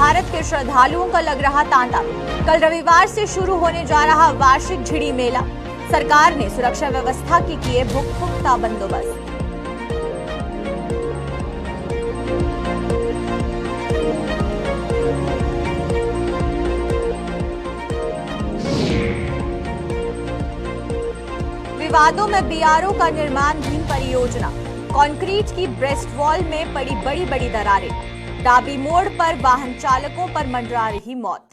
भारत के श्रद्धालुओं का लग रहा तांता। कल रविवार से शुरू होने जा रहा वार्षिक झिड़ी मेला, सरकार ने सुरक्षा व्यवस्था की किए पुख्ता बंदोबस्त। विवादों में बीआरओ का निर्माण धीम परियोजना, कंक्रीट की ब्रेस्ट वॉल में पड़ी बड़ी दरारें, डाबी मोड़ पर वाहन चालकों पर मंडरा रही मौत।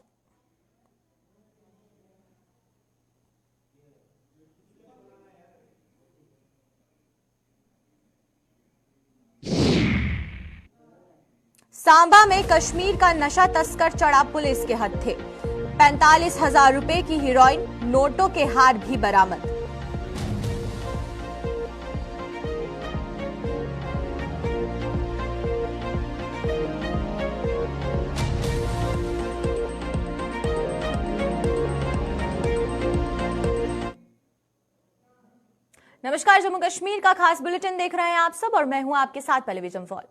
सांबा में कश्मीर का नशा तस्कर चढ़ा पुलिस के हत्थे, 45,000 रुपए की हीरोइन, नोटों के हार भी बरामद। नमस्कार, जम्मू कश्मीर का खास बुलेटिन देख रहे हैं आप सब और मैं हूं आपके साथ पहले जमफॉल।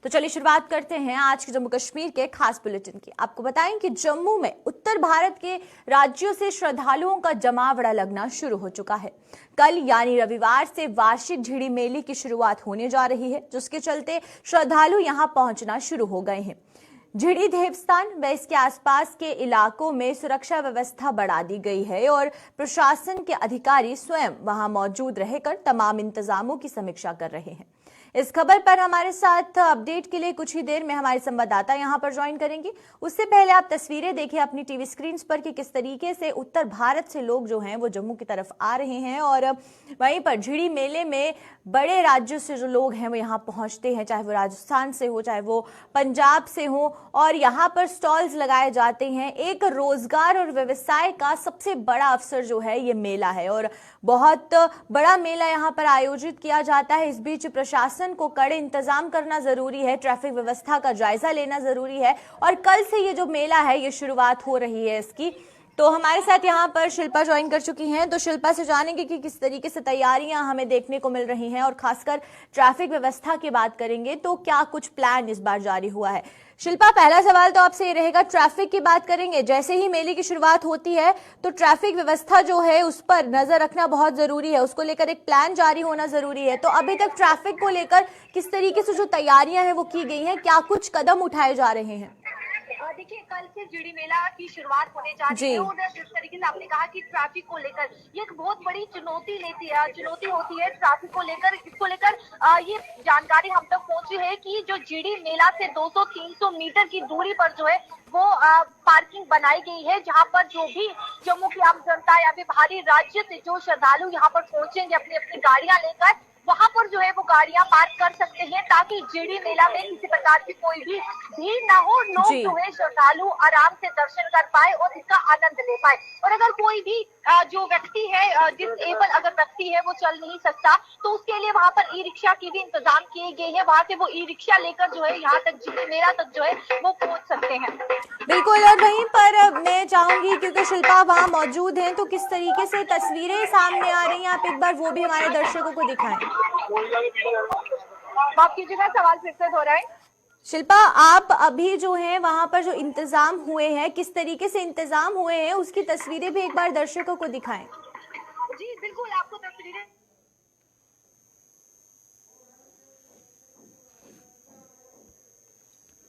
तो चलिए शुरुआत करते हैं आज के जम्मू कश्मीर के खास बुलेटिन की। आपको बताएं कि जम्मू में उत्तर भारत के राज्यों से श्रद्धालुओं का जमावड़ा लगना शुरू हो चुका है। कल यानी रविवार से वार्षिक झिड़ी मेले की शुरुआत होने जा रही है, जिसके चलते श्रद्धालु यहां पहुंचना शुरू हो गए हैं। झिड़ी देवस्थान व इसके आसपास के इलाकों में सुरक्षा व्यवस्था बढ़ा दी गई है और प्रशासन के अधिकारी स्वयं वहां मौजूद रहकर तमाम इंतजामों की समीक्षा कर रहे हैं। इस खबर पर हमारे साथ अपडेट के लिए कुछ ही देर में हमारे संवाददाता यहां पर ज्वाइन करेंगे। उससे पहले आप तस्वीरें देखिए अपनी टीवी स्क्रीन पर कि किस तरीके से उत्तर भारत से लोग जो हैं वो जम्मू की तरफ आ रहे हैं और वहीं पर झिड़ी मेले में बड़े राज्यों से जो लोग हैं वो यहाँ पहुंचते हैं, चाहे वो राजस्थान से हो, चाहे वो पंजाब से हो, और यहाँ पर स्टॉल्स लगाए जाते हैं। एक रोजगार और व्यवसाय का सबसे बड़ा अवसर जो है ये मेला है और बहुत बड़ा मेला यहाँ पर आयोजित किया जाता है। इस बीच प्रशासन को कड़े इंतजाम करना जरूरी है, ट्रैफिक व्यवस्था का जायजा लेना जरूरी है और कल से ये जो मेला है ये शुरुआत हो रही है इसकी। तो हमारे साथ यहाँ पर शिल्पा ज्वाइन कर चुकी हैं, तो शिल्पा से जानेंगे कि किस तरीके से तैयारियां हमें देखने को मिल रही हैं और खासकर ट्रैफिक व्यवस्था की बात करेंगे तो क्या कुछ प्लान इस बार जारी हुआ है। शिल्पा, पहला सवाल तो आपसे ये रहेगा, ट्रैफिक की बात करेंगे। जैसे ही मेले की शुरुआत होती है तो ट्रैफिक व्यवस्था जो है उस पर नजर रखना बहुत जरूरी है, उसको लेकर एक प्लान जारी होना जरूरी है। तो अभी तक ट्रैफिक को लेकर किस तरीके से जो तैयारियां हैं वो की गई हैं, क्या कुछ कदम उठाए जा रहे हैं? देखिए, कल से झिड़ी मेला की शुरुआत होने जा रही है और जिस तरीके से आपने कहा कि ट्रैफिक को लेकर ये एक बहुत बड़ी चुनौती होती है ट्रैफिक को लेकर। इसको लेकर ये जानकारी हम तक पहुंची है कि जो झिड़ी मेला से 200-300 मीटर की दूरी पर जो है वो पार्किंग बनाई गई है, जहां पर जो भी जम्मू की आम जनता या फिर बाहरी राज्य से जो श्रद्धालु यहाँ पर पहुंचेंगे अपनी अपनी गाड़ियां लेकर, वहां पर जो है वो गाड़ियां पार्क कर सकते हैं ताकि झिड़ी मेला में किसी प्रकार की कोई भी भीड़ ना हो, लोग जो है श्रद्धालु आराम से दर्शन कर पाए और इसका आनंद ले पाए। और अगर कोई भी जो व्यक्ति है, डिसेबल अगर व्यक्ति है वो चल नहीं सकता, तो उसके लिए वहां पर ई रिक्शा की भी इंतजाम किए गए हैं। वहां से वो ई रिक्शा लेकर जो है यहाँ तक झिड़ी मेला तक जो है वो पहुंच सकते हैं। बिल्कुल, और वहीं पर मैं चाहूंगी क्योंकि शिल्पा वहां मौजूद हैं तो किस तरीके से तस्वीरें सामने आ रही हैं, आप एक बार वो भी हमारे दर्शकों को दिखाएं। माफ कीजिएगा, सवाल फिर से दोहराएं। शिल्पा, आप अभी जो है वहां पर जो इंतजाम हुए हैं, किस तरीके से इंतजाम हुए हैं, उसकी तस्वीरें भी एक बार दर्शकों को दिखाएं। जी बिल्कुल, आपको तस्वीरें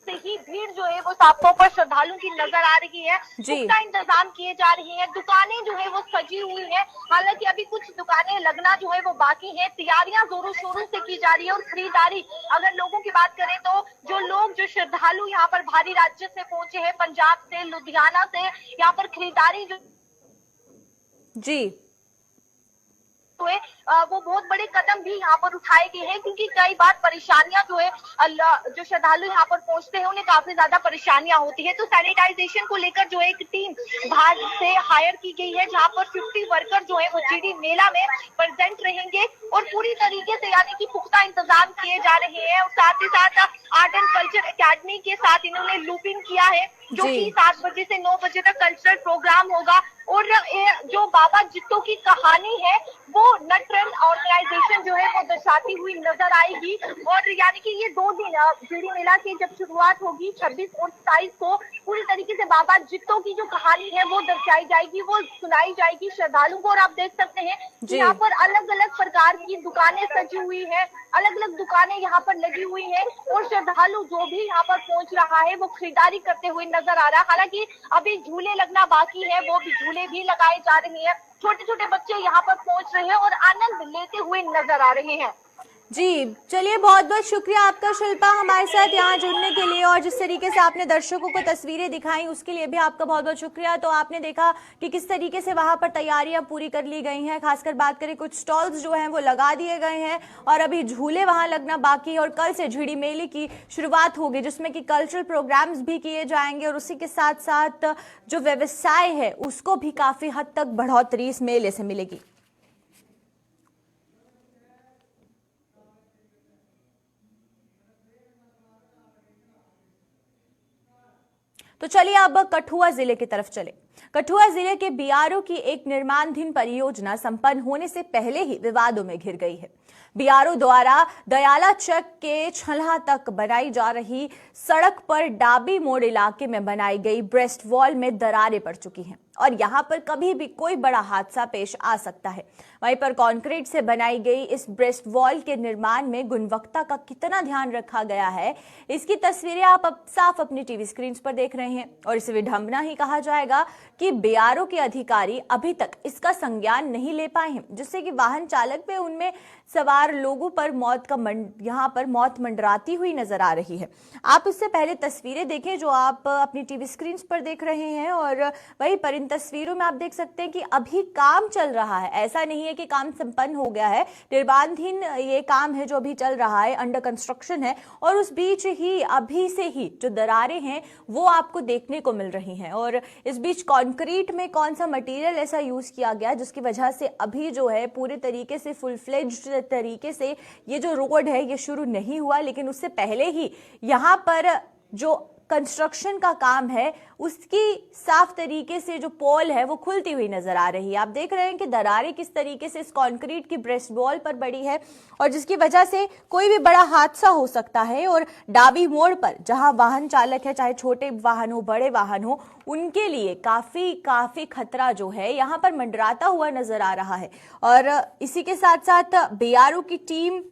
से ही भीड़ जो है वो साफ तौर पर श्रद्धालुओं की नजर आ रही है। पुख्ता इंतजाम किए जा रहे हैं, दुकानें जो है वो सजी हुई हैं। हालांकि अभी कुछ दुकानें लगना जो है वो बाकी है। तैयारियां जोरों शोरों से की जा रही है और खरीदारी अगर लोगों की बात करें तो जो श्रद्धालु यहाँ पर बाहरी राज्य से पहुंचे हैं, पंजाब से, लुधियाना से, यहाँ पर खरीदारी वो बहुत बड़े कदम भी यहाँ पर उठाए गए हैं, क्योंकि कई बार परेशानियां जो है जो श्रद्धालु यहाँ पर पहुंचते हैं उन्हें काफी ज्यादा परेशानियां होती है। तो सैनिटाइजेशन को लेकर जो एक टीम बाहर से हायर की गई है, जहाँ पर 50 वर्कर जो है वो झिड़ी मेला में प्रेजेंट रहेंगे और पूरी तरीके से यानी कि पुख्ता इंतजाम किए जा रहे हैं। और साथ ही साथ आर्ट एंड कल्चर एकेडमी के साथ इन्होंने लूपिंग किया है, जो कि 7 बजे से 9 बजे तक कल्चरल प्रोग्राम होगा। और जो बाबा जित्तो की कहानी है वो नटरन ऑर्गेनाइजेशन जो है वो दर्शाती हुई नजर आएगी। और यानी कि ये 2 दिन जीडी मेला की जब शुरुआत होगी 26 और 27 को पूरी तरीके से बाबा जित्तो की जो कहानी है वो दर्शाई जाएगी, वो सुनाई जाएगी श्रद्धालुओं को। और आप देख सकते हैं यहाँ पर अलग अलग प्रकार की दुकानें सजी हुई है, अलग अलग दुकानें यहाँ पर लगी हुई है और श्रद्धालु जो भी यहाँ पर पहुंच रहा है वो खरीदारी करते हुए नजर आ रहा है। हालांकि अभी झूले लगना बाकी है, वो भी झूले भी लगाए जा रहे हैं। छोटे छोटे बच्चे यहाँ पर पहुंच रहे हैं और आनंद लेते हुए नजर आ रहे हैं। जी चलिए, बहुत बहुत शुक्रिया आपका शिल्पा हमारे साथ यहाँ जुड़ने के लिए, और जिस तरीके से आपने दर्शकों को तस्वीरें दिखाई उसके लिए भी आपका बहुत बहुत शुक्रिया। तो आपने देखा कि किस तरीके से वहां पर तैयारियां पूरी कर ली गई हैं। खासकर बात करें, कुछ स्टॉल्स जो हैं वो लगा दिए गए हैं और अभी झूले वहां लगना बाकी है। और कल से झिड़ी मेले की शुरुआत होगी जिसमें कि कल्चरल प्रोग्राम्स भी किए जाएंगे और उसी के साथ साथ जो व्यवसाय है उसको भी काफी हद तक बढ़ोतरी इस मेले से मिलेगी। तो चलिए अब कठुआ जिले की तरफ चले। कठुआ जिले के बीआरओ की एक निर्माणाधीन परियोजना संपन्न होने से पहले ही विवादों में घिर गई है। बीआरओ द्वारा दयाला चक के छलहा तक बनाई जा रही सड़क पर डाबी मोड़ इलाके में बनाई गई ब्रेस्ट वॉल में दरारें पड़ चुकी हैं और यहां पर कभी भी कोई बड़ा हादसा पेश आ सकता है। वहीं पर कंक्रीट से बनाई गई इस ब्रेस्ट वॉल के निर्माण में गुणवत्ता का कितना ध्यान रखा गया है, इसकी तस्वीरें आप अब साफ अपनी टीवी स्क्रीन पर देख रहे हैं। और इसे विडंबना ही कहा जाएगा कि बीआरओ के अधिकारी अभी तक इसका संज्ञान नहीं ले पाए हैं, जिससे कि वाहन चालक पे उनमें सवार लोगों पर यहाँ पर मौत मंडराती हुई नजर आ रही है। आप इससे पहले तस्वीरें देखें जो आप अपनी टीवी स्क्रीन पर देख रहे हैं, और वहीं पर इन तस्वीरों में आप देख सकते हैं कि अभी काम चल रहा है। ऐसा नहीं है कि काम संपन्न हो गया है, निर्माणाधीन ये काम है जो अभी चल रहा है, अंडर कंस्ट्रक्शन है। और उस बीच ही अभी से ही जो दरारें हैं वो आपको देखने को मिल रही हैं। और इस बीच कंक्रीट में कौन सा मटेरियल ऐसा यूज किया गया जिसकी वजह से अभी जो है पूरे तरीके से फुल फ्लेज्ड तरीके से ये जो रोड है ये शुरू नहीं हुआ, लेकिन उससे पहले ही यहाँ पर जो कंस्ट्रक्शन का काम है उसकी साफ तरीके से जो पोल है वो खुलती हुई नजर आ रही है। आप देख रहे हैं कि दरारें किस तरीके से इस कंक्रीट की ब्रेस्ट वॉल पर पड़ी है और जिसकी वजह से कोई भी बड़ा हादसा हो सकता है। और डाबी मोड़ पर जहां वाहन चालक है, चाहे छोटे वाहन हो बड़े वाहन हो, उनके लिए काफी खतरा जो है यहाँ पर मंडराता हुआ नजर आ रहा है। और इसी के साथ साथ बीआरओ की टीम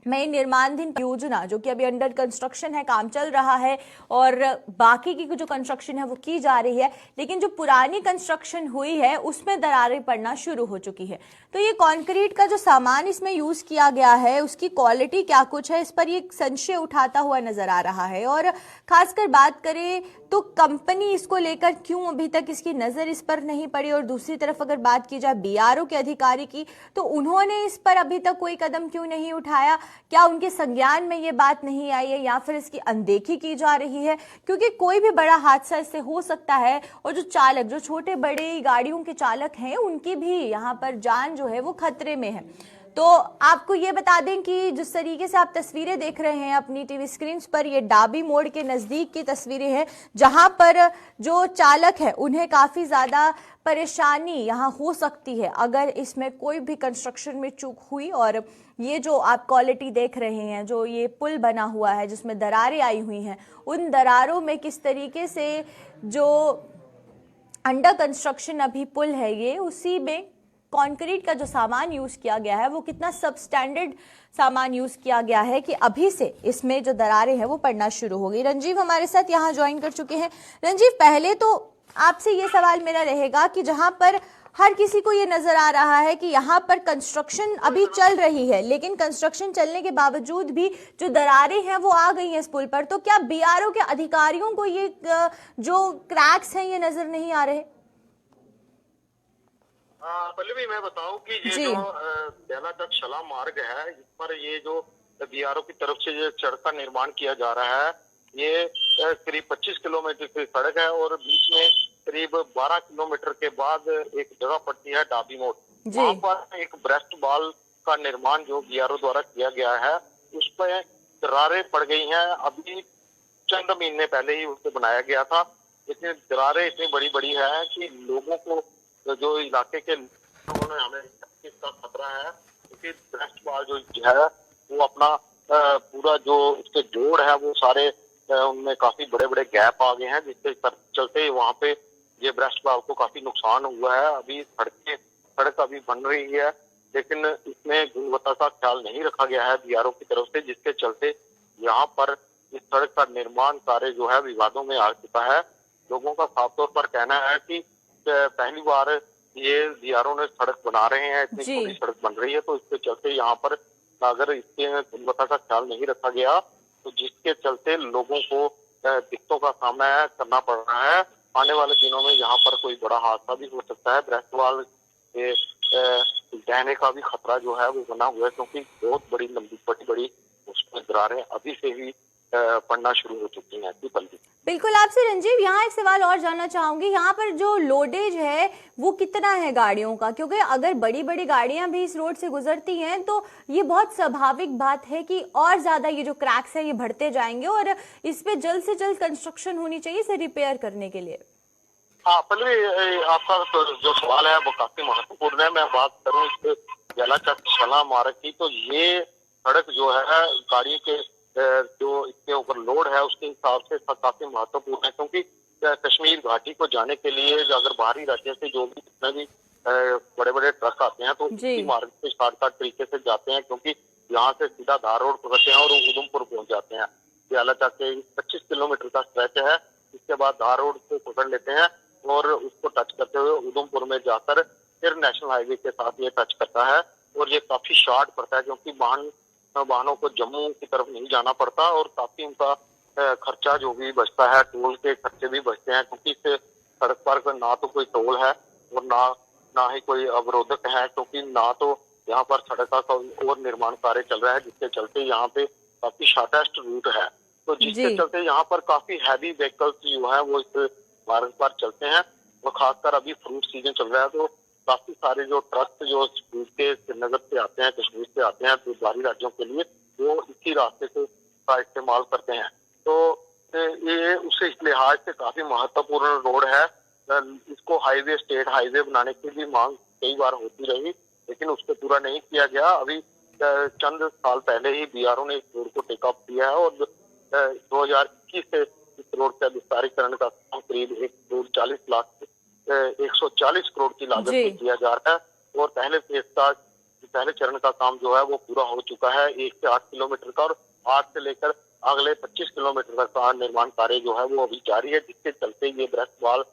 में निर्माणाधीन योजना जो कि अभी अंडर कंस्ट्रक्शन है, काम चल रहा है और बाकी की जो कंस्ट्रक्शन है वो की जा रही है, लेकिन जो पुरानी कंस्ट्रक्शन हुई है उसमें दरारें पड़ना शुरू हो चुकी है। तो ये कंक्रीट का जो सामान इसमें यूज किया गया है उसकी क्वालिटी क्या कुछ है, इस पर ये संशय उठाता हुआ नजर आ रहा है। और खासकर बात करें तो कंपनी इसको लेकर क्यों अभी तक इसकी नजर इस पर नहीं पड़ी, और दूसरी तरफ अगर बात की जाए बीआरओ के अधिकारी की तो उन्होंने इस पर अभी तक कोई कदम क्यों नहीं उठाया। क्या उनके संज्ञान में ये बात नहीं आई है या फिर इसकी अनदेखी की जा रही है, क्योंकि कोई भी बड़ा हादसा इससे हो सकता है। और जो चालक, जो छोटे बड़े गाड़ियों के चालक हैं, उनकी भी यहाँ पर जान जो है वो खतरे में है। तो आपको ये बता दें कि जिस तरीके से आप तस्वीरें देख रहे हैं अपनी टीवी स्क्रीन पर, ये डाबी मोड़ के नजदीक की तस्वीरें हैं जहां पर जो चालक है उन्हें काफी ज्यादा परेशानी यहाँ हो सकती है अगर इसमें कोई भी कंस्ट्रक्शन में चूक हुई। और ये जो आप क्वालिटी देख रहे हैं, जो ये पुल बना हुआ है जिसमें दरारें आई हुई हैं, उन दरारों में किस तरीके से जो अंडर कंस्ट्रक्शन अभी पुल है ये, उसी में कंक्रीट का जो सामान यूज किया गया है वो कितना सबस्टैंडर्ड सामान यूज किया गया है कि अभी से इसमें जो दरारें हैं वो पड़ना शुरू हो गई। रंजीव हमारे साथ यहाँ ज्वाइन कर चुके हैं। रंजीव, पहले तो आपसे ये सवाल मेरा रहेगा कि जहां पर हर किसी को ये नजर आ रहा है कि यहाँ पर कंस्ट्रक्शन अभी चल रही है, लेकिन कंस्ट्रक्शन चलने के बावजूद भी जो दरारें हैं वो आ गई हैं इस पुल पर, तो क्या बीआरओ के अधिकारियों को ये जो क्रैक्स हैं ये नजर नहीं आ रहे? पल्लवी, मैं बताऊं कि ये जो दयाला चक छला मार्ग है, इस पर ये जो बीआरओ की तरफ से ये सड़क का निर्माण किया जा रहा है, ये करीब 25 किलोमीटर की सड़क है और बीच में करीब 12 किलोमीटर के बाद एक जगह पड़ती है डाबी मोड़। वहाँ पर एक ब्रेस्ट वॉल का निर्माण जो बीआरओ द्वारा किया गया है उस पर दरारें पड़ गई हैं। अभी चंद महीने पहले ही उसे बनाया गया था, लेकिन दरारें इतनी बड़ी बड़ी है कि लोगों को, जो इलाके के लोगों ने, हमें इसका खतरा है क्योंकि ब्रेस्ट बाल जो है वो अपना पूरा जो उसके जोड़ है वो सारे उनमें काफी बड़े बड़े गैप आ गए हैं, जिसके चलते वहाँ पे ये ब्रेस्ट बाल को काफी नुकसान हुआ है। अभी सड़क अभी बन रही है, लेकिन इसमें गुणवत्ता का ख्याल नहीं रखा गया है बीआरओ की तरफ से, जिसके चलते यहाँ पर इस सड़क का निर्माण कार्य जो है विवादों में आ चुका है। लोगों का साफ तौर पर कहना है कि पहली बार ये बीआरओ ने सड़क बना रहे हैं, इतनी छोटी सड़क बन रही है, तो इसके चलते यहाँ पर अगर इसके गुणवत्ता का ख्याल नहीं रखा गया तो जिसके चलते लोगों को दिक्कतों का सामना करना पड़ रहा है। आने वाले दिनों में यहाँ पर कोई बड़ा हादसा भी हो सकता है। ब्रेस्ट बाल के बहने का भी खतरा जो है वो बना हुआ है, क्योंकि बहुत बड़ी लंबी बड़ी उसमें दरारें अभी से ही पड़ना शुरू हो चुकी हैं। बिल्कुल। आपसे रंजीव यहाँ एक सवाल और जानना चाहूंगी, यहाँ पर जो लोडेज है वो कितना है गाड़ियों का, क्योंकि अगर बड़ी बड़ी गाड़ियां भी इस रोड से गुजरती हैं तो ये बहुत स्वाभाविक बात है कि और ज्यादा ये जो क्रैक्स है ये बढ़ते जाएंगे और इस पे जल्द से जल्द कंस्ट्रक्शन होनी चाहिए इसे रिपेयर करने के लिए। हाँ, पहले आपका जो सवाल है वो काफी महत्वपूर्ण है। मैं बात करूँ इस बेलाचक छला मार्ग की, तो ये सड़क जो है गाड़ी के जो इसके ऊपर लोड है उसके हिसाब से काफी महत्वपूर्ण है, क्योंकि कश्मीर घाटी को जाने के लिए अगर बाहरी राज्यों से जो भी जितने भी बड़े बड़े ट्रक आते हैं तो इसी मार्ग से शॉर्टकट तरीके से जाते हैं, क्योंकि यहाँ से सीधा धार रोड पकड़ते हैं और उधमपुर पहुंच जाते हैं। बेलाचक के 25 किलोमीटर का स्ट्रेच है, इसके बाद धार रोड को पकड़ लेते हैं और उसको टच करते हुए उधमपुर में जाकर फिर नेशनल हाईवे के साथ ये टच करता है और ये काफी शॉर्ट पड़ता है, क्योंकि वाहनों को जम्मू की तरफ नहीं जाना पड़ता और काफी उनका खर्चा जो भी बचता है, टोल के खर्चे भी बचते हैं, क्योंकि इस सड़क पर ना तो कोई टोल है और ना ही कोई अवरोधक है, क्योंकि ना तो यहाँ पर सड़क का और निर्माण कार्य चल रहा है, जिसके चलते यहाँ पे काफी शॉर्टेस्ट रूट है। तो जिसके चलते यहाँ पर काफी हैवी व्हीकल्स जो है वो इस मार्ग पर चलते हैं और खासकर अभी फ्रूट सीजन चल रहा है तो काफी सारे जो ट्रक जो के श्रीनगर से आते हैं, कश्मीर से आते हैं तो बाहरी राज्यों के लिए वो इसी रास्ते का इस्तेमाल करते हैं। तो ये उस लिहाज से काफी महत्वपूर्ण रोड है। इसको हाईवे, स्टेट हाईवे बनाने की भी मांग कई बार होती रही, लेकिन उसको पूरा नहीं किया गया। अभी चंद साल पहले ही बीआरओ ने इस रोड को टेक अप किया है और 2021 से इस रोड का विस्तारीकरण का काम करीब 140 करोड़ की लागत से किया जा रहा है और पहले चरण का काम जो है वो पूरा हो चुका है 1 से 8 किलोमीटर का, और 8 से लेकर अगले 25 किलोमीटर तक का निर्माण कार्य जो है वो अभी जारी है, जिसके चलते ये ब्रेस्ट बाल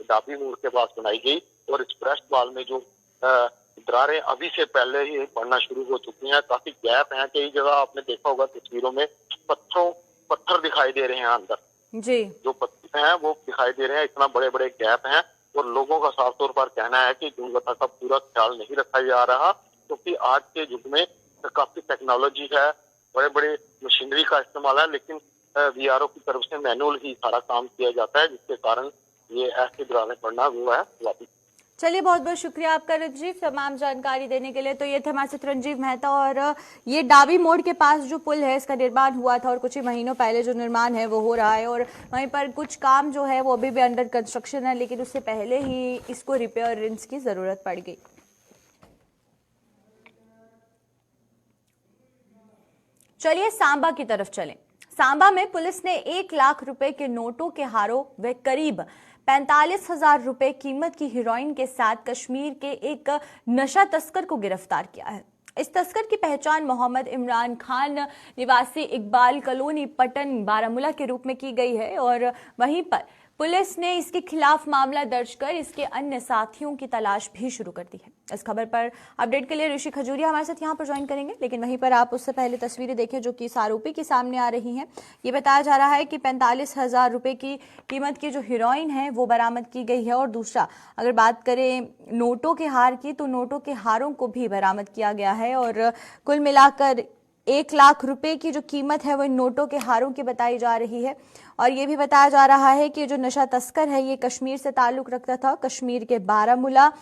डाबी मोड़ के पास बनाई गई और इस ब्रेस्ट बाल में जो दरारें अभी से पहले ही पड़ना शुरू हो चुकी हैं। काफी गैप है, कई जगह आपने देखा होगा तस्वीरों में पत्थर दिखाई दे रहे हैं अंदर जी, जो पत्थर हैं वो दिखाई दे रहे हैं, इतना बड़े बड़े गैप हैं और लोगों का साफ तौर पर कहना है कि गुणवत्ता का पूरा ख्याल नहीं रखा जा रहा, क्योंकि आज के युग में काफी टेक्नोलॉजी है, बड़े बड़े मशीनरी का इस्तेमाल है, लेकिन बीआरओ की तरफ से मैनुअल ही सारा काम किया जाता है, जिसके कारण ये ऐसी दरारें पड़ना हुआ है वापिस। चलिए, बहुत बहुत शुक्रिया आपका रंजीव तमाम जानकारी देने के लिए। तो ये थे हमारे साथ रंजीव मेहता और ये डाबी मोड़ के पास जो पुल है इसका निर्माण हुआ था और कुछ ही महीनों पहले जो निर्माण है वो हो रहा है और वहीं पर कुछ काम जो है वो अभी भी अंडर कंस्ट्रक्शन है, लेकिन उससे पहले ही इसको रिपेयरेंस की जरूरत पड़ गई। चलिए सांबा की तरफ चलें। सांबा में पुलिस ने 1 लाख रुपए के नोटों के हारों व करीब 45,000 रुपए कीमत की हीरोइन के साथ कश्मीर के एक नशा तस्कर को गिरफ्तार किया है। इस तस्कर की पहचान मोहम्मद इमरान खान निवासी इकबाल कॉलोनी पटन बारामूला के रूप में की गई है और वहीं पर पुलिस ने इसके खिलाफ मामला दर्ज कर इसके अन्य साथियों की तलाश भी शुरू कर दी है। इस खबर पर अपडेट के लिए ऋषि खजूरिया हमारे साथ यहां पर ज्वाइन करेंगे, लेकिन वहीं पर आप उससे पहले तस्वीरें देखें जो कि इस आरोपी की सामने आ रही हैं। ये बताया जा रहा है कि 45,000 रुपए की कीमत की जो हीरोइन है वो बरामद की गई है और दूसरा अगर बात करें नोटों के हार की तो नोटों के हारों को भी बरामद किया गया है और कुल मिलाकर 1 लाख रुपए की जो कीमत है वो इन नोटों के हारों की बताई जा रही है। और ये भी बताया जा रहा है कि जो नशा तस्कर है ये कश्मीर से ताल्लुक रखता था, कश्मीर के बारामूला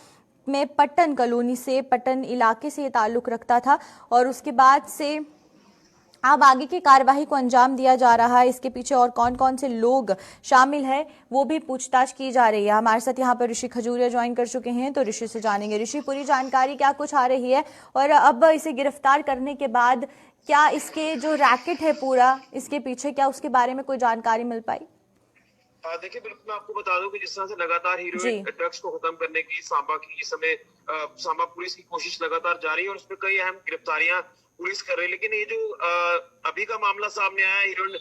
में पट्टन कॉलोनी से, पट्टन इलाके से ये ताल्लुक रखता था और उसके बाद से अब आगे की कार्यवाही को अंजाम दिया जा रहा है। इसके पीछे और कौन कौन से लोग शामिल हैं वो भी पूछताछ की जा रही है। हमारे साथ यहाँ पर ऋषि खजूरिया ज्वाइन कर चुके हैं, तो ऋषि से जानेंगे। ऋषि, पूरी जानकारी क्या कुछ आ रही है और अब इसे गिरफ्तार करने के बाद क्या इसके जो रैकेट है पूरा, इसके पीछे क्या उसके बारे में कोई जानकारी मिल पाई? देखिए, बिल्कुल मैं आपको बता दूं कि जिस तरह से लगातार हीरोइन ड्रग्स को खत्म करने की सांबा की इस समय सांबा पुलिस की कोशिश लगातार जारी है और उसमें कई अहम गिरफ्तारियां पुलिस कर रही है। लेकिन ये जो अभी का मामला सामने आया हीरोइन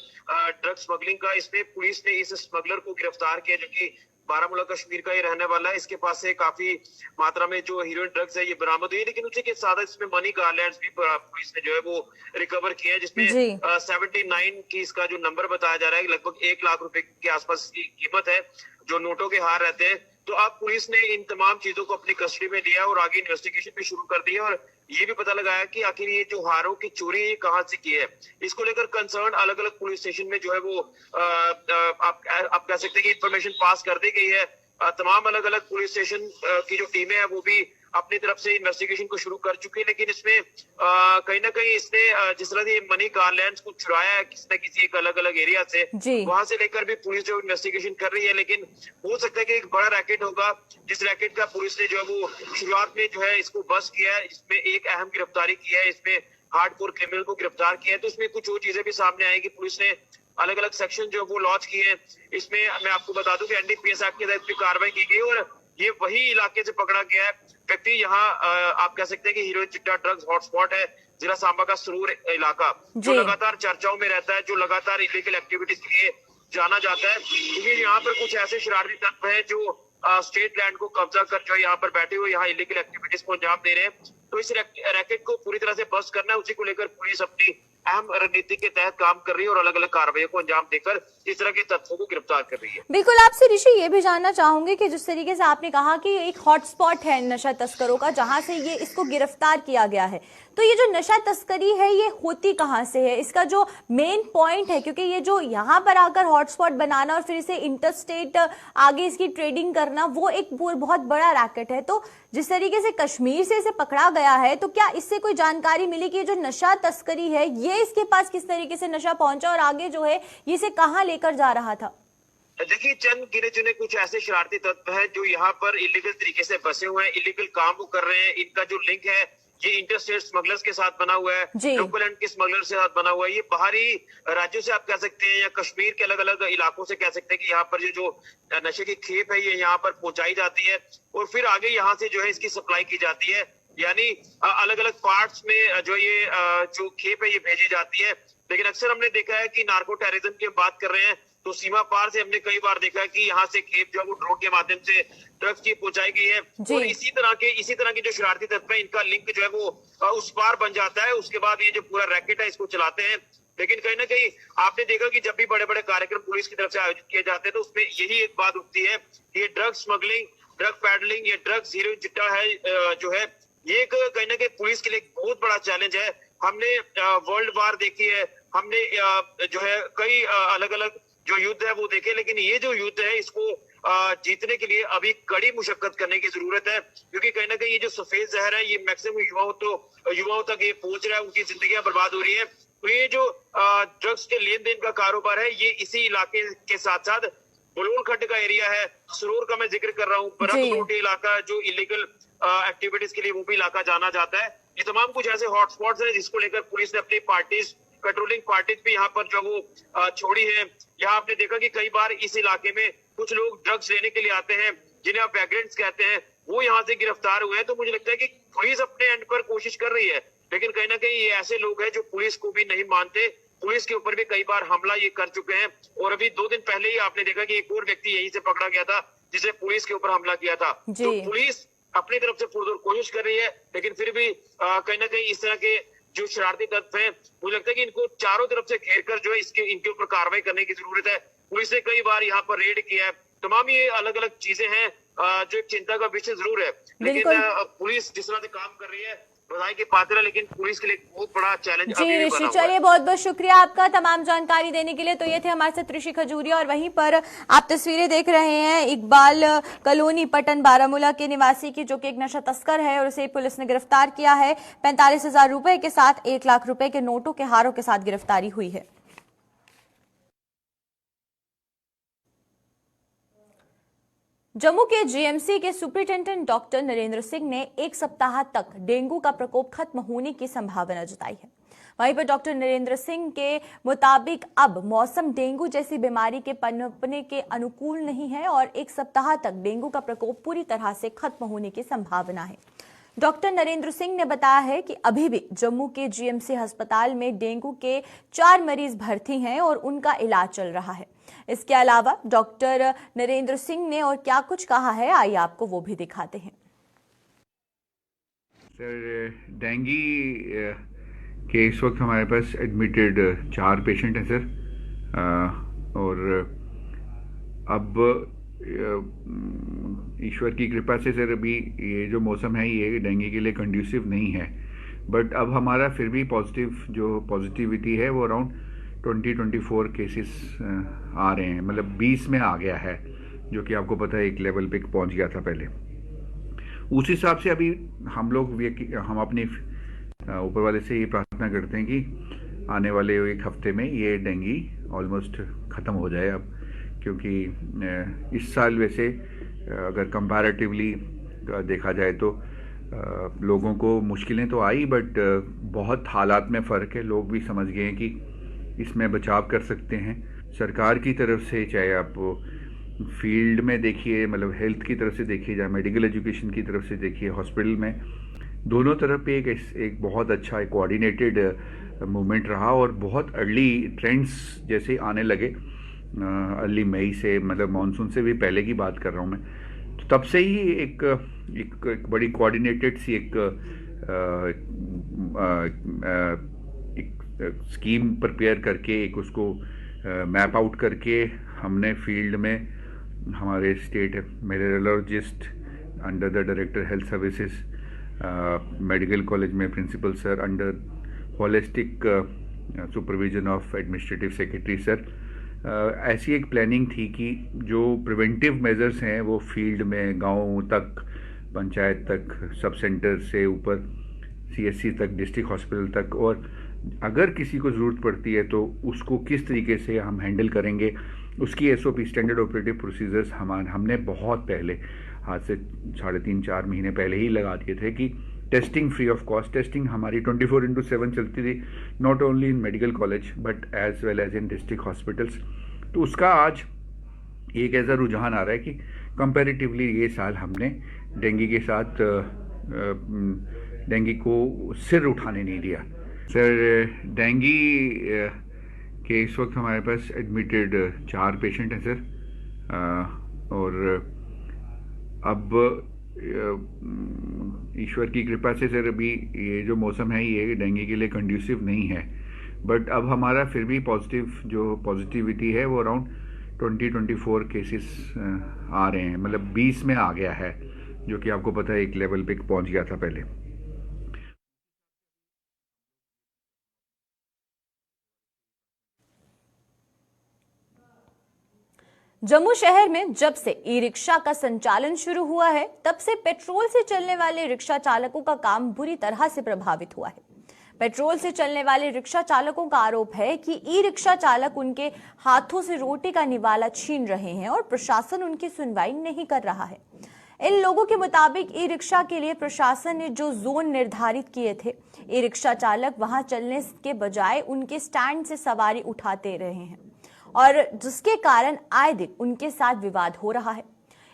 ड्रग्स स्मगलिंग का, इसमें पुलिस ने इस स्मगलर को गिरफ्तार किया जो कि बारामूला कश्मीर का ये रहने वाला है। इसके पास से काफी मात्रा में जो हीरोइन ड्रग्स है ये बरामद हुई है, लेकिन उसी के साथ इसमें मनी गार्लैंड्स भी पुलिस ने जो है वो रिकवर किए हैं, जिसमें 79 की इसका जो नंबर बताया जा रहा है, लगभग 1 लाख रुपए के आसपास की कीमत है, जो नोटों के हार रहते हैं। तो अब पुलिस ने इन तमाम चीजों को अपनी कस्टडी में लिया और आगे इन्वेस्टिगेशन भी शुरू कर दी है और ये भी पता लगाया कि आखिर ये जो हारों की चोरी है कहाँ से की है। इसको लेकर कंसर्न अलग अलग पुलिस स्टेशन में जो है वो आप कह सकते हैं कि इंफॉर्मेशन पास कर दी गई है। तमाम अलग अलग पुलिस स्टेशन की जो टीमें हैं वो भी अपनी तरफ से इन्वेस्टिगेशन को शुरू कर चुकी है, लेकिन इसमें कहीं ना कहीं इसने जिस तरह से मनी गार्लैंड्स को चुराया है किसी न किसी एक अलग अलग एरिया से, वहां से लेकर भी पुलिस जो इन्वेस्टिगेशन कर रही है। लेकिन हो सकता है कि एक बड़ा रैकेट होगा, जिस रैकेट का पुलिस ने जो है वो शुरुआत में जो है इसको बस किया है, इसमें एक अहम गिरफ्तारी की है, इसमें हार्डकोर क्रिमिनल को गिरफ्तार किया है। तो इसमें कुछ और चीजें भी सामने आएगी। पुलिस ने अलग अलग सेक्शन जो वो लॉन्च किए हैं। इसमें मैं आपको बता दूं कि एनडीपीएस एक्ट के तहत भी कार्रवाई की गई और ये वही इलाके से पकड़ा गया है व्यक्ति। यहाँ आप कह सकते हैं कि हीरोइन चिट्टा ड्रग्स हॉटस्पॉट है जिला सांबा का सुरूर इलाका, जो लगातार चर्चाओं में रहता है, जो लगातार इलीगल एक्टिविटीज के लिए जाना जाता है, क्योंकि यहाँ पर कुछ ऐसे शरारती तत्व हैं जो स्टेट लैंड को कब्जा कर जो यहाँ पर बैठे हुए यहाँ इलीगल एक्टिविटीज को अंजाम दे रहे हैं। तो इस रैकेट को पूरी तरह से बस्ट करना है, उसी को लेकर पुलिस अपनी अहम रणनीति के तहत काम कर रही है और अलग अलग कार्रवाई को अंजाम देकर इस तरह के तत्वों को गिरफ्तार कर रही है। बिल्कुल, आपसे ऋषि ये भी जानना चाहूंगे कि जिस तरीके से आपने कहा कि एक हॉटस्पॉट है नशा तस्करों का जहां से ये इसको गिरफ्तार किया गया है, तो ये जो नशा तस्करी है ये होती कहां से है, इसका जो मेन पॉइंट है, क्योंकि ये जो यहाँ पर आकर हॉटस्पॉट बनाना और फिर इसे इंटरस्टेट आगे इसकी ट्रेडिंग करना वो एक बहुत बड़ा रैकेट है। तो जिस तरीके से कश्मीर से इसे पकड़ा गया है, तो क्या इससे कोई जानकारी मिली कि जो नशा तस्करी है ये इसके पास किस तरीके से नशा पहुंचा और आगे जो है ये इसे कहां लेकर जा रहा था? देखिए, चंद गिने चुने कुछ ऐसे शरारती तत्व हैं जो यहाँ पर इलीगल तरीके से बसे हुए हैं, इलीगल काम वो कर रहे हैं। इनका जो लिंक है ये इंटरस्टेट स्मगलर्स के साथ बना हुआ है, लोकल एंड के स्मगलर के साथ बना हुआ है। ये बाहरी राज्यों से आप कह सकते हैं या कश्मीर के अलग अलग इलाकों से कह सकते हैं कि यहाँ पर ये जो नशे की खेप है ये यहाँ पर पहुंचाई जाती है और फिर आगे यहाँ से जो है इसकी सप्लाई की जाती है। यानी अलग अलग पार्ट्स में जो ये जो खेप है ये भेजी जाती है। लेकिन अक्सर हमने देखा है कि नार्को टेररिज्म की बात कर रहे हैं तो सीमा पार से हमने कई बार देखा है कि यहाँ से खेप जो है वो ड्रोन के माध्यम से ड्रग्स की पहुंचाई गई है और इसी तरह के जो शरारती तत्व है इनका लिंक जो है वो उस पार बन जाता है। उसके बाद ये जो पूरा रैकेट है इसको चलाते हैं। लेकिन कहीं ना कहीं आपने देखा कि जब भी बड़े बड़े कार्यक्रम पुलिस की तरफ से आयोजित किए जाते हैं तो उसमें यही एक बात उठती है कि ये ड्रग स्मगलिंग, ड्रग पैडलिंग, ये ड्रग्स हीरोइन चिट्टा है जो है ये कहीं ना कहीं पुलिस के लिए बहुत बड़ा चैलेंज है। हमने वर्ल्ड वार देखी है, हमने जो है कई अलग अलग जो युद्ध है वो देखे, लेकिन ये जो युद्ध है इसको जीतने के लिए अभी कड़ी मुशक्कत करने की जरूरत है, क्योंकि कहीं ना कहीं ये जो सफेद जहर है ये मैक्सिमम युवाओं तक ये पहुंच रहा है, उनकी जिंदगियां बर्बाद हो रही है। तो ये जो ड्रग्स के लेन देन का कारोबार है ये इसी इलाके के साथ साथ बलून खड्ड का एरिया है, सुरूर का मैं जिक्र कर रहा हूँ, बरकरोटी इलाका जो इलीगल एक्टिविटीज के लिए वो भी इलाका जाना जाता है। ये तमाम कुछ ऐसे हॉटस्पॉट्स हैं जिसको लेकर पुलिस ने अपनी पार्टीज, पेट्रोलिंग पार्टीज भी यहाँ पर जो वो छोड़ी है। यहाँ आपने देखा कि कई बार इस इलाके में कुछ लोग ड्रग्स लेने के लिए आते हैं जिन्हें आप वैग्रेंट्स कहते हैं, वो यहाँ से गिरफ्तार हुए हैं। तो मुझे लगता है कि पुलिस अपने एंड पर कोशिश कर रही है, लेकिन कहीं ना कहीं ये ऐसे लोग हैं जो पुलिस को भी नहीं मानते, पुलिस के ऊपर भी कई बार हमला ये कर चुके हैं। और अभी 2 दिन पहले ही आपने देखा कि एक और व्यक्ति यहीं से पकड़ा गया था जिसे पुलिस के ऊपर हमला किया था। तो पुलिस अपनी तरफ से पुरजोर कोशिश कर रही है, लेकिन फिर भी कहीं ना कहीं इस तरह के जो शरारती तत्व हैं मुझे लगता है कि इनको चारों तरफ से घेर कर जो है इनके ऊपर कार्रवाई करने की जरूरत है। पुलिस ने कई बार यहाँ पर रेड किया है। तमाम ये अलग अलग चीजें हैं जो एक चिंता का विषय जरूर है, लेकिन पुलिस जिस तरह से काम कर रही है बधाई के पात्र है, लेकिन पुलिस के लिए बहुत बड़ा चैलेंज जी अभी भी ऋषि, बना हुआ चलिए है। बहुत बहुत शुक्रिया आपका तमाम जानकारी देने के लिए। तो ये थे हमारे साथ ऋषि खजूरिया, और वहीं पर आप तस्वीरें देख रहे हैं इकबाल कॉलोनी पटन बारामूला के निवासी की, जो कि एक नशा तस्कर है और उसे पुलिस ने गिरफ्तार किया है। 45,000 रुपए के साथ 1 लाख रुपए के नोटों के हारों के साथ गिरफ्तारी हुई है। जम्मू के जीएमसी के सुपरिटेंडेंट डॉक्टर नरेंद्र सिंह ने 1 सप्ताह तक डेंगू का प्रकोप खत्म होने की संभावना जताई है। वहीं पर डॉक्टर नरेंद्र सिंह के मुताबिक अब मौसम डेंगू जैसी बीमारी के पनपने के अनुकूल नहीं है और 1 सप्ताह तक डेंगू का प्रकोप पूरी तरह से खत्म होने की संभावना है। डॉक्टर नरेंद्र सिंह ने बताया है कि अभी भी जम्मू के जीएमसी अस्पताल में डेंगू के 4 मरीज भर्ती हैं और उनका इलाज चल रहा है। इसके अलावा डॉक्टर नरेंद्र सिंह ने और क्या कुछ कहा है, आइए आपको वो भी दिखाते हैं। सर, डेंगी के इस वक्त हमारे पास एडमिटेड 4 पेशेंट हैं सर, और अब ईश्वर की कृपा से सर अभी ये जो मौसम है ये डेंगू के लिए कंड्यूसिव नहीं है, बट अब हमारा फिर भी पॉजिटिविटी है वो अराउंड 20-24 केसेस आ रहे हैं, मतलब 20 में आ गया है, जो कि आपको पता है एक लेवल पे पहुंच गया था पहले। उस हिसाब से अभी हम अपने ऊपर वाले से ये प्रार्थना करते हैं कि आने वाले 1 हफ्ते में ये डेंगू ऑलमोस्ट ख़त्म हो जाए अब, क्योंकि इस साल वैसे अगर कंपैरेटिवली देखा जाए तो लोगों को मुश्किलें तो आई, बट बहुत हालात में फ़र्क है। लोग भी समझ गए हैं कि इसमें बचाव कर सकते हैं। सरकार की तरफ से, चाहे आप फील्ड में देखिए, मतलब हेल्थ की तरफ से देखिए, चाहे मेडिकल एजुकेशन की तरफ से देखिए, हॉस्पिटल में, दोनों तरफ पे एक बहुत अच्छा एक कोऑर्डिनेटेड मूवमेंट रहा और बहुत अर्ली ट्रेंड्स जैसे आने लगे, अर्ली मई से, मतलब मानसून से भी पहले की बात कर रहा हूँ मैं। तो तब से ही एक बड़ी कोऑर्डिनेटेड सी एक स्कीम प्रिपेयर करके, एक उसको मैप आउट करके हमने फील्ड में हमारे state meteorologist under the director health services, medical college में principal sir, under holistic supervision of administrative secretary sir, ऐसी एक प्लानिंग थी कि जो प्रिवेंटिव मेजर्स हैं वो फील्ड में, गांव तक, पंचायत तक, सब सेंटर से ऊपर सीएससी तक, डिस्ट्रिक्ट हॉस्पिटल तक, और अगर किसी को ज़रूरत पड़ती है तो उसको किस तरीके से हम हैंडल करेंगे, उसकी एसओपी, स्टैंडर्ड ऑपरेटिव प्रोसीजर्स हमने बहुत पहले, आज से 3.5-4 महीने पहले ही लगा दिए थे कि testing free of cost, testing हमारी 24/7 चलती थी, not only in medical college but as well as in district hospitals. तो उसका आज एक ऐसा रुझान आ रहा है कि कंपैरेटिवली ये साल हमने डेंगू के साथ डेंगू को सिर उठाने नहीं दिया। सर, डेंगू के इस वक्त हमारे पास एडमिटेड 4 पेशेंट हैं सर, और अब ईश्वर की कृपा से सर अभी ये जो मौसम है ये डेंगू के लिए कंड्यूसिव नहीं है, बट अब हमारा फिर भी पॉजिटिविटी है वो अराउंड 20-24 केसेस आ रहे हैं, मतलब 20 में आ गया है, जो कि आपको पता है एक लेवल पे पहुंच गया था पहले। जम्मू शहर में जब से ई रिक्शा का संचालन शुरू हुआ है, तब से पेट्रोल से चलने वाले रिक्शा चालकों का काम बुरी तरह से प्रभावित हुआ है। पेट्रोल से चलने वाले रिक्शा चालकों का आरोप है कि ई रिक्शा चालक उनके हाथों से रोटी का निवाला छीन रहे हैं और प्रशासन उनकी सुनवाई नहीं कर रहा है। इन लोगों के मुताबिक ई रिक्शा के लिए प्रशासन ने जो जोन निर्धारित किए थे, ई रिक्शा चालक वहां चलने के बजाय उनके स्टैंड से सवारी उठाते रहे हैं और जिसके कारण आए दिन उनके साथ विवाद हो रहा है।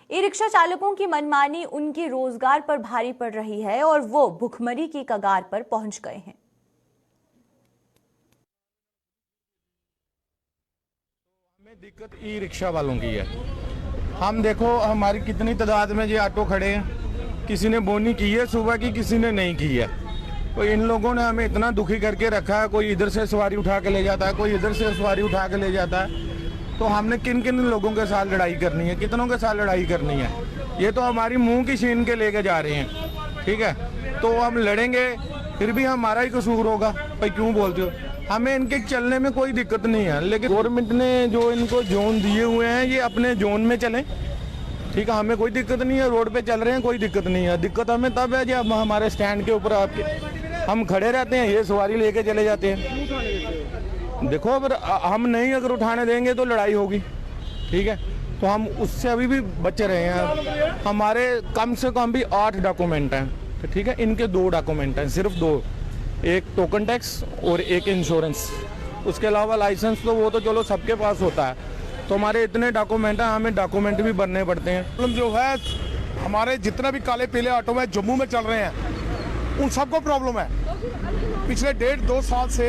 ई रिक्शा चालकों की मनमानी उनके रोजगार पर भारी पड़ रही है और वो भुखमरी की कगार पर पहुंच गए हैं। हमें दिक्कत ई रिक्शा वालों की है। हम देखो हमारी कितनी तादाद में ये ऑटो खड़े हैं, किसी ने बोनी की है सुबह की, किसी ने नहीं की है। तो इन लोगों ने हमें इतना दुखी करके रखा है, कोई इधर से सवारी उठा के ले जाता है, कोई इधर से सवारी उठा के ले जाता है। तो हमने किन किन लोगों के साथ लड़ाई करनी है, कितनों के साथ लड़ाई करनी है, ये तो हमारी मुंह की छीन के लेके जा रहे हैं। ठीक है, तो हम लड़ेंगे, फिर भी हमारा ही कसूर होगा। भाई क्यों बोलते हो? हमें इनके चलने में कोई दिक्कत नहीं है, लेकिन गवर्नमेंट ने जो इनको जोन दिए हुए हैं ये अपने जोन में चलें, ठीक है। हमें कोई दिक्कत नहीं है, रोड पे चल रहे हैं, कोई दिक्कत नहीं है। दिक्कत हमें तब है जब हमारे स्टैंड के ऊपर आपके हम खड़े रहते हैं, ये सवारी लेके चले जाते हैं। देखो अगर हम नहीं अगर उठाने देंगे तो लड़ाई होगी, ठीक है। तो हम उससे अभी भी बचे रहे हैं। हमारे कम से कम भी 8 डॉक्यूमेंट हैं, तो ठीक है। इनके 2 डॉक्यूमेंट हैं, सिर्फ 2, एक टोकन टैक्स और एक इंश्योरेंस। उसके अलावा लाइसेंस तो वो तो चलो सबके पास होता है, तो हमारे इतने डॉक्यूमेंट हैं, हमें डॉक्यूमेंट भी भरने पड़ते हैं। प्रॉब्लम जो है हमारे जितना भी काले पीले ऑटो में जम्मू में चल रहे हैं उन सबको प्रॉब्लम है। पिछले 1.5-2 साल से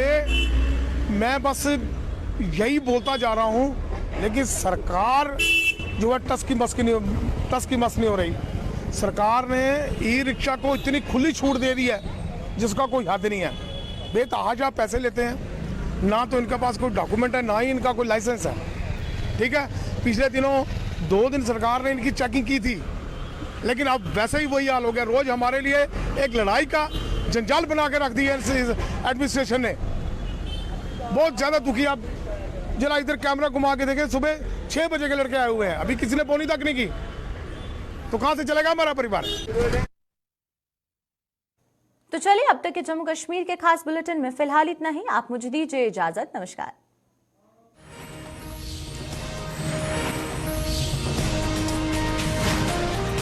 मैं बस यही बोलता जा रहा हूँ, लेकिन सरकार जो है टस की मस नहीं हो रही। सरकार ने ई रिक्शा को इतनी खुली छूट दे दी है जिसका कोई हद नहीं है। बेतहाशा पैसे लेते हैं, ना तो इनके पास कोई डॉक्यूमेंट है, ना ही इनका कोई लाइसेंस है, ठीक है। पिछले दिनों 2 दिन सरकार ने इनकी चेकिंग की थी, लेकिन अब वैसे ही वही हाल हो गया। रोज हमारे लिए एक लड़ाई का जंजाल बना के रख दिया एडमिनिस्ट्रेशन ने। बहुत ज्यादा दुखी। आप जरा इधर कैमरा घुमा के देखें, सुबह 6 बजे के लड़के आए हुए हैं, अभी किसी ने बोनी तक नहीं की, तो कहां से चलेगा हमारा परिवार? तो चलिए अब तक के जम्मू कश्मीर के खास बुलेटिन में फिलहाल इतना ही। आप मुझे दीजिए इजाजत। नमस्कार।